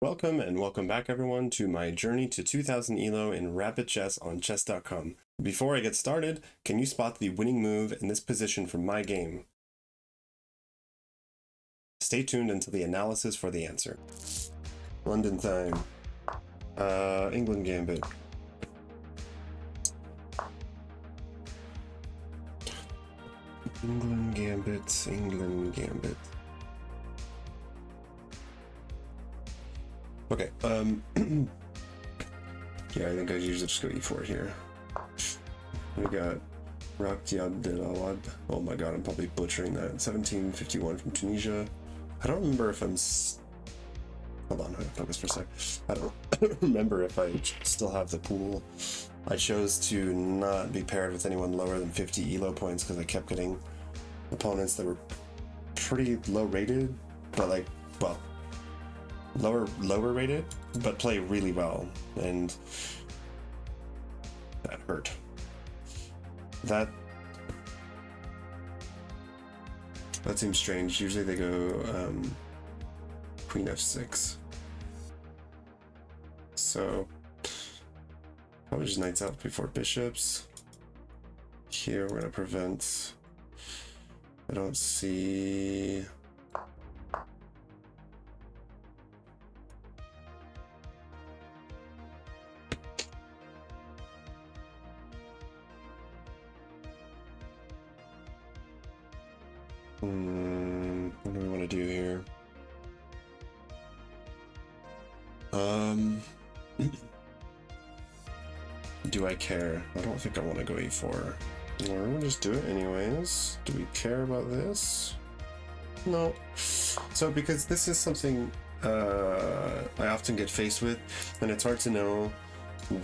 Welcome and welcome back everyone to my journey to 2000 ELO in Rapid Chess on chess.com. Before I get started, can you spot the winning move in this position from my game? Stay tuned until the analysis for the answer. London time. Englund Gambit. Englund Gambit. Okay, yeah, I think I usually just go e4 here. We got Rakyat Delawad. Oh my god, I'm probably butchering that. 1751 from Tunisia. I don't remember if I'm... Hold on, I focus for a sec. I don't remember if I still have the pool. I chose to not be paired with anyone lower than 50 ELO points because I kept getting opponents that were pretty low rated, but like, well, lower rated, but play really well, and that hurt. That seems strange. Usually they go queen f6, so probably just knights out before bishops. Here we're gonna prevent. I don't see. What do we want to do here? Do I care? I don't think I want to go e4. We'll just do it anyways. Do we care about this? No. So because this is something I often get faced with, and it's hard to know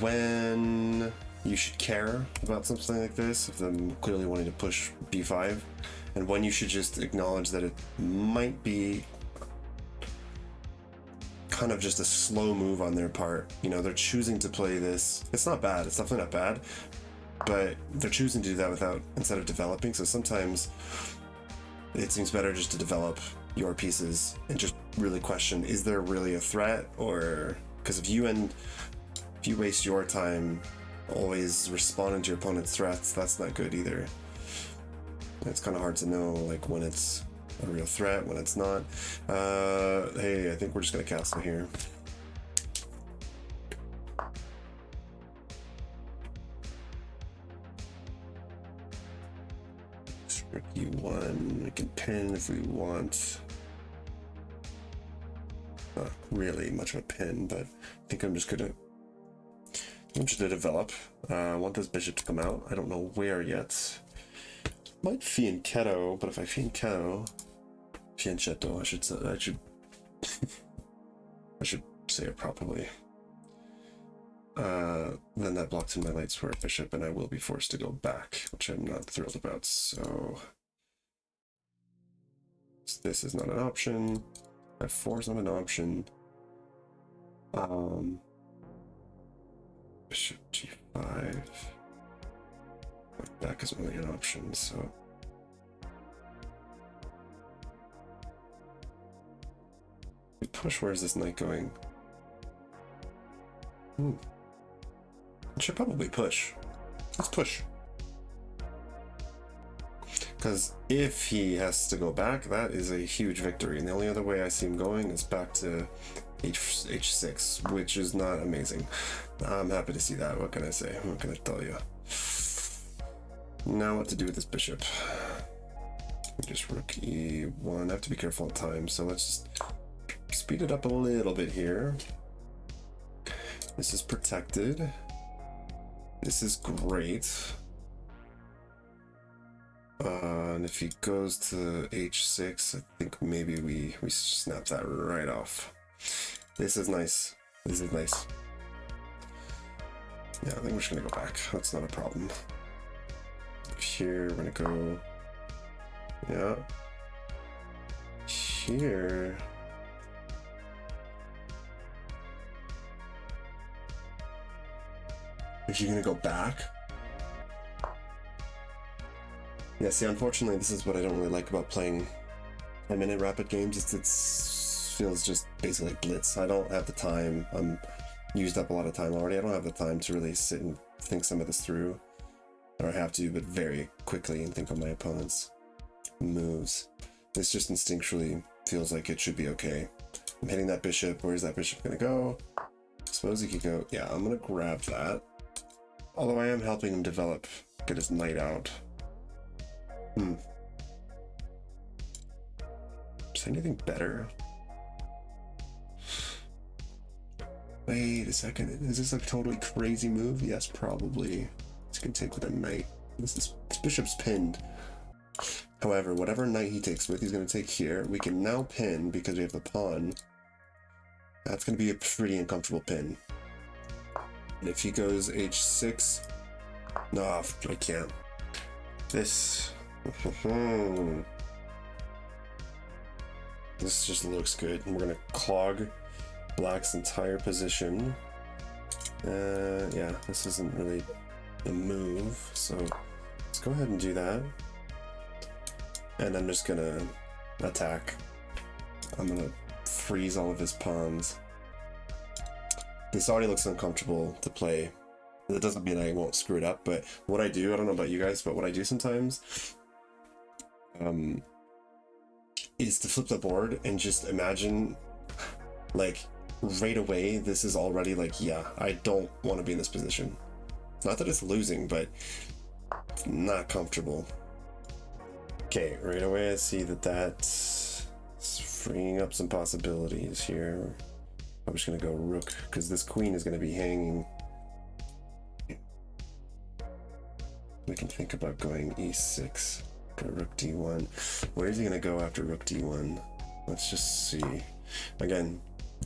when you should care about something like this, if I'm clearly wanting to push b5, and when you should just acknowledge that it might be kind of just a slow move on their part. You know, they're choosing to play this. It's not bad, it's definitely not bad, but they're choosing to do that instead of developing. So sometimes it seems better just to develop your pieces and just really question, is there really a threat? Or because if you waste your time always responding to your opponent's threats, that's not good either. It's kind of hard to know like when it's a real threat, when it's not. Hey, I think we're just gonna castle here. Rook e1, we can pin if we want. Not really much of a pin, but I think I'm just gonna develop. I want this bishop to come out. I don't know where yet. Might fianchetto, but if I fianchetto, I should say it properly. Then that blocks in my light square bishop, and I will be forced to go back, which I'm not thrilled about. So this is not an option. f4 is not an option. Bishop g5. Back isn't really an option, so we push. Where's this knight going? I should probably push. Let's push. Because if he has to go back, that is a huge victory. And the only other way I see him going is back to h6, which is not amazing. I'm happy to see that. What can I say? What can I tell you? Now what to do with this bishop? Just rook e1. I have to be careful of time, so let's just speed it up a little bit here. This is protected. This is great. And if he goes to h6, I think maybe we snap that right off. This is nice. This is nice. Yeah, I think we're just gonna go back. That's not a problem. Here, we're gonna go, yeah, here. Is she gonna go back? Yeah, see, unfortunately, this is what I don't really like about playing 10-minute rapid games. It's feels just basically blitz. I don't have the time. I'm used up a lot of time already. I don't have the time to really sit and think some of this through. Or I have to, but very quickly, and think on my opponent's moves. This just instinctually feels like it should be okay. I'm hitting that bishop. Where's that bishop gonna go? I suppose he could go, yeah, I'm gonna grab that. Although I am helping him develop, get his knight out. Is there anything better? Wait a second, is this a totally crazy move? Yes, probably. He's gonna take with a knight. This bishop's pinned. However, whatever knight he takes with, he's gonna take here. We can now pin because we have the pawn. That's gonna be a pretty uncomfortable pin. And if he goes h6, no, I can't. This, this just looks good. And we're gonna clog Black's entire position. Yeah, this isn't really a move, so let's go ahead and do that. And I'm just gonna attack. I'm gonna freeze all of his pawns. This already looks uncomfortable to play. That doesn't mean I won't screw it up, but what I do, I don't know about you guys, but what I do sometimes is to flip the board and just imagine, like, right away, this is already like, yeah, I don't want to be in this position. Not that it's losing, but it's not comfortable. Okay, right away I see that that's freeing up some possibilities here. I'm just gonna go rook, because this queen is gonna be hanging. We can think about going e6, go rook d1. Where is he gonna go after rook d1? Let's just see. Again,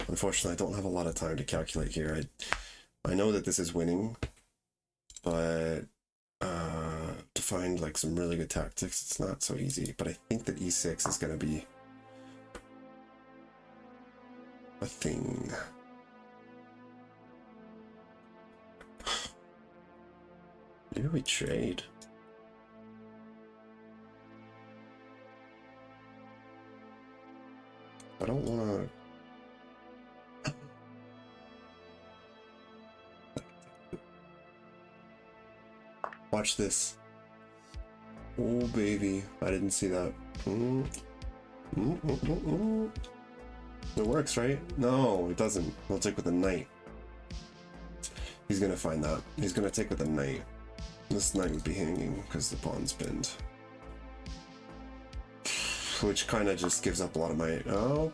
unfortunately, I don't have a lot of time to calculate here. I know that this is winning, but to find like some really good tactics, it's not so easy. But I think that e6 is gonna be a thing. Maybe we trade. I don't want to. Watch this. Oh baby, I didn't see that. It works, right? No, it doesn't. He'll take with a knight. He's gonna find that. He's gonna take with a knight. This knight would be hanging because the pawn's pinned. Which kind of just gives up a lot of my... Oh.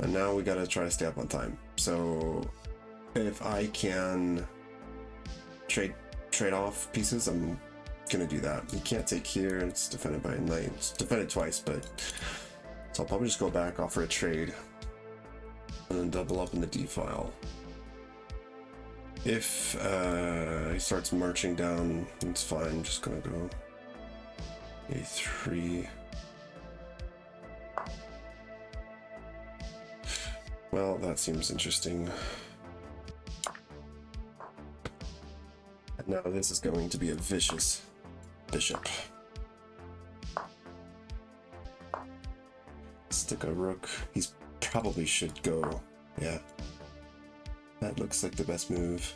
And now we gotta try to stay up on time. So if I can trade off pieces, I'm gonna do that. You can't take here, it's defended by a knight. It's defended twice, but... So I'll probably just go back, offer a trade, and then double up in the D file. If he starts marching down, it's fine. I'm just gonna go a3. Well, that seems interesting. And now this is going to be a vicious bishop. Stick a rook. He's probably should go. Yeah. That looks like the best move.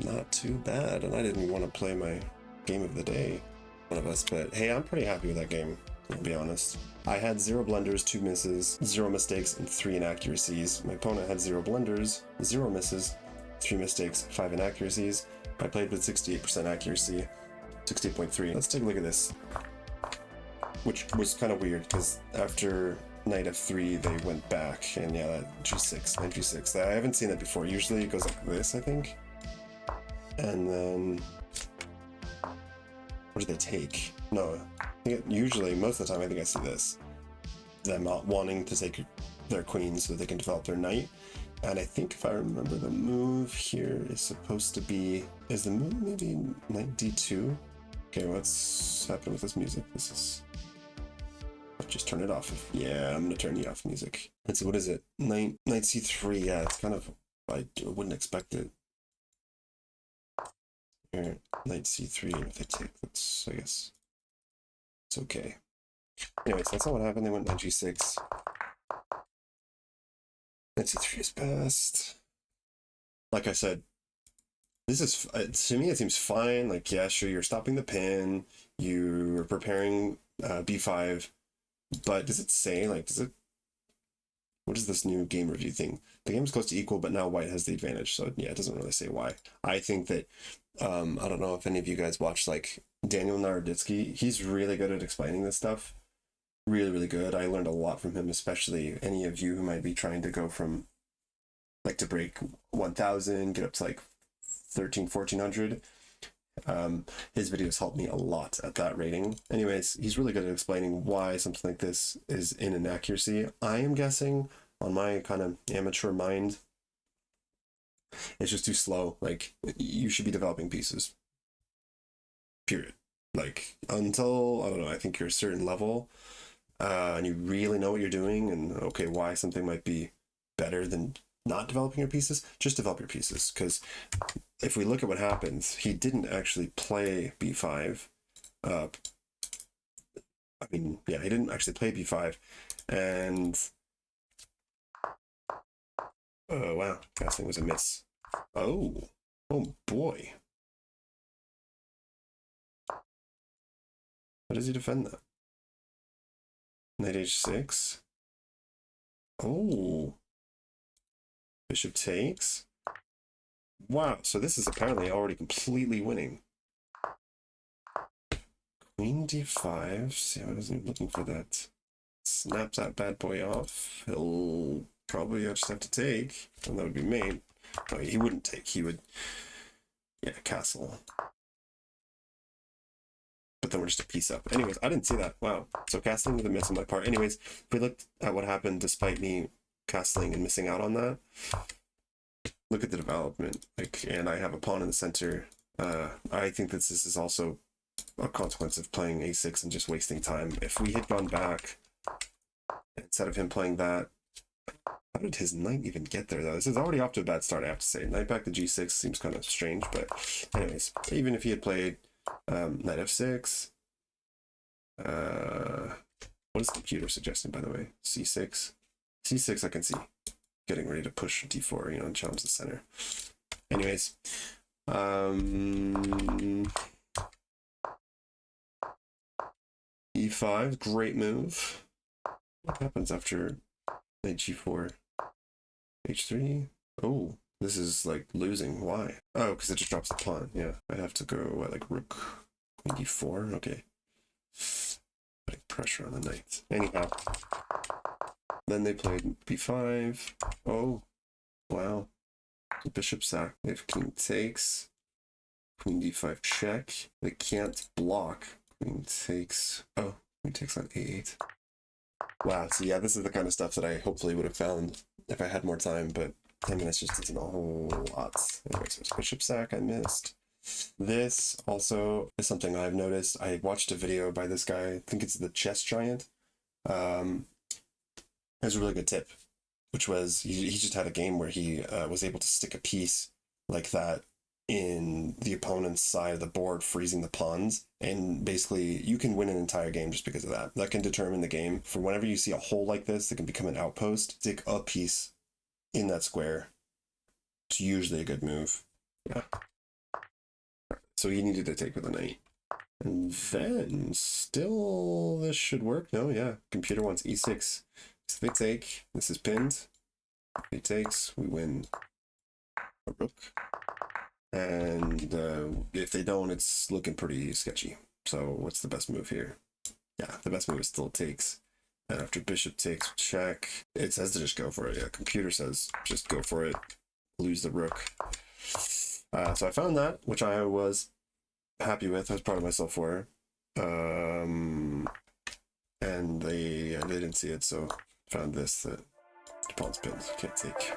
Not too bad, and I didn't want to play my game of the day, one of us, but hey, I'm pretty happy with that game, to be honest. I had 0 blunders, 2 misses, 0 mistakes, and 3 inaccuracies. My opponent had 0 blunders, 0 misses, 3 mistakes, 5 inaccuracies. I played with 68% accuracy, 68.3. Let's take a look at this, which was kind of weird, because after knight f3 they went back, and yeah, that g6, knight g6. I haven't seen that before. Usually it goes like this, I think. And then what do they take? No, I think usually most of the time I think I see this. Them not wanting to take their queen so they can develop their knight. And I think if I remember, the move here is supposed to be, is the move maybe knight d2? Okay, what's happening with this music? This is... Just turn it off. Yeah, I'm gonna turn the off music. Let's see, what is it? Knight c3. Yeah, it's kind of, I wouldn't expect it. Here, knight c3, and if they take, that's, I guess, it's okay. Anyways, that's not what happened. They went knight g6. Knight c3 is best. Like I said, this is, to me, it seems fine. Like, yeah, sure, you're stopping the pin, you're preparing b5, but does it say, like, what is this new game review thing? The game is close to equal, but now white has the advantage. So yeah, it doesn't really say why. I think that, I don't know if any of you guys watch like Daniel Naroditsky. He's really good at explaining this stuff. Really, really good. I learned a lot from him, especially any of you who might be trying to go from like to break 1000, get up to like 1400. His videos helped me a lot at that rating. Anyways, he's really good at explaining why something like this is in inaccuracy. I am guessing on my kind of amateur mind, it's just too slow. Like, you should be developing pieces, period. Like, until, I don't know, I think you're a certain level, and you really know what you're doing, and okay, why something might be better than not developing your pieces, just develop your pieces. Because if we look at what happens, he didn't actually play b5. I mean, yeah, he didn't actually play b5, and oh wow, casting was a miss. Oh boy. How does he defend that? Knight h6. Oh, bishop takes. Wow, so this is apparently already completely winning. Queen d5. See, I wasn't looking for that. Snap that bad boy off. He'll probably just have to take, and that would be mate. No, he wouldn't take. He would, yeah, castle. But then we're just a piece up. Anyways, I didn't see that. Wow. So castling with a miss on my part. Anyways, if we looked at what happened despite me castling and missing out on that, look at the development. Like, and I have a pawn in the center. I think that this is also a consequence of playing a6 and just wasting time. If we had gone back, instead of him playing that, how did his knight even get there, though? This is already off to a bad start, I have to say. Knight back to g6 seems kind of strange, but anyways, even if he had played knight f6, what is the computer suggesting, by the way? c6. c6 I can see getting ready to push d4, you know, and challenge the center. Anyways, e5, great move. What happens after knight g4? h3? Oh, this is like losing. Why? Oh, because it just drops the pawn. Yeah, I have to go, what, like rook, queen d4? Okay. Putting pressure on the knight. Anyhow. Then they played b5. Oh, wow. Bishop sack. They have king takes. Queen d5 check. They can't block. Queen takes. Oh, queen takes on a8. Wow, so yeah, this is the kind of stuff that I hopefully would have found if I had more time, but 10 minutes just isn't a whole lot. Anyway, so it's bishop sack I missed. This also is something I've noticed. I watched a video by this guy, I think it's the Chess Giant. Has a really good tip, which was he just had a game where he was able to stick a piece like that in the opponent's side of the board, freezing the pawns, and basically you can win an entire game just because of that. That can determine the game. For whenever you see a hole like this that can become an outpost, stick a piece in that square. It's usually a good move. Yeah. So he needed to take with a knight. And then still this should work. No, yeah. Computer wants e6. So they take. This is pinned. If he takes, we win a rook. And if they don't, it's looking pretty sketchy. So what's the best move here? Yeah, the best move is still takes. And after bishop takes, check. It says to just go for it. Yeah, computer says just go for it. Lose the rook. So I found that, which I was happy with. I was proud of myself for. And they didn't see it, so found this that pawn's pinned. Can't take.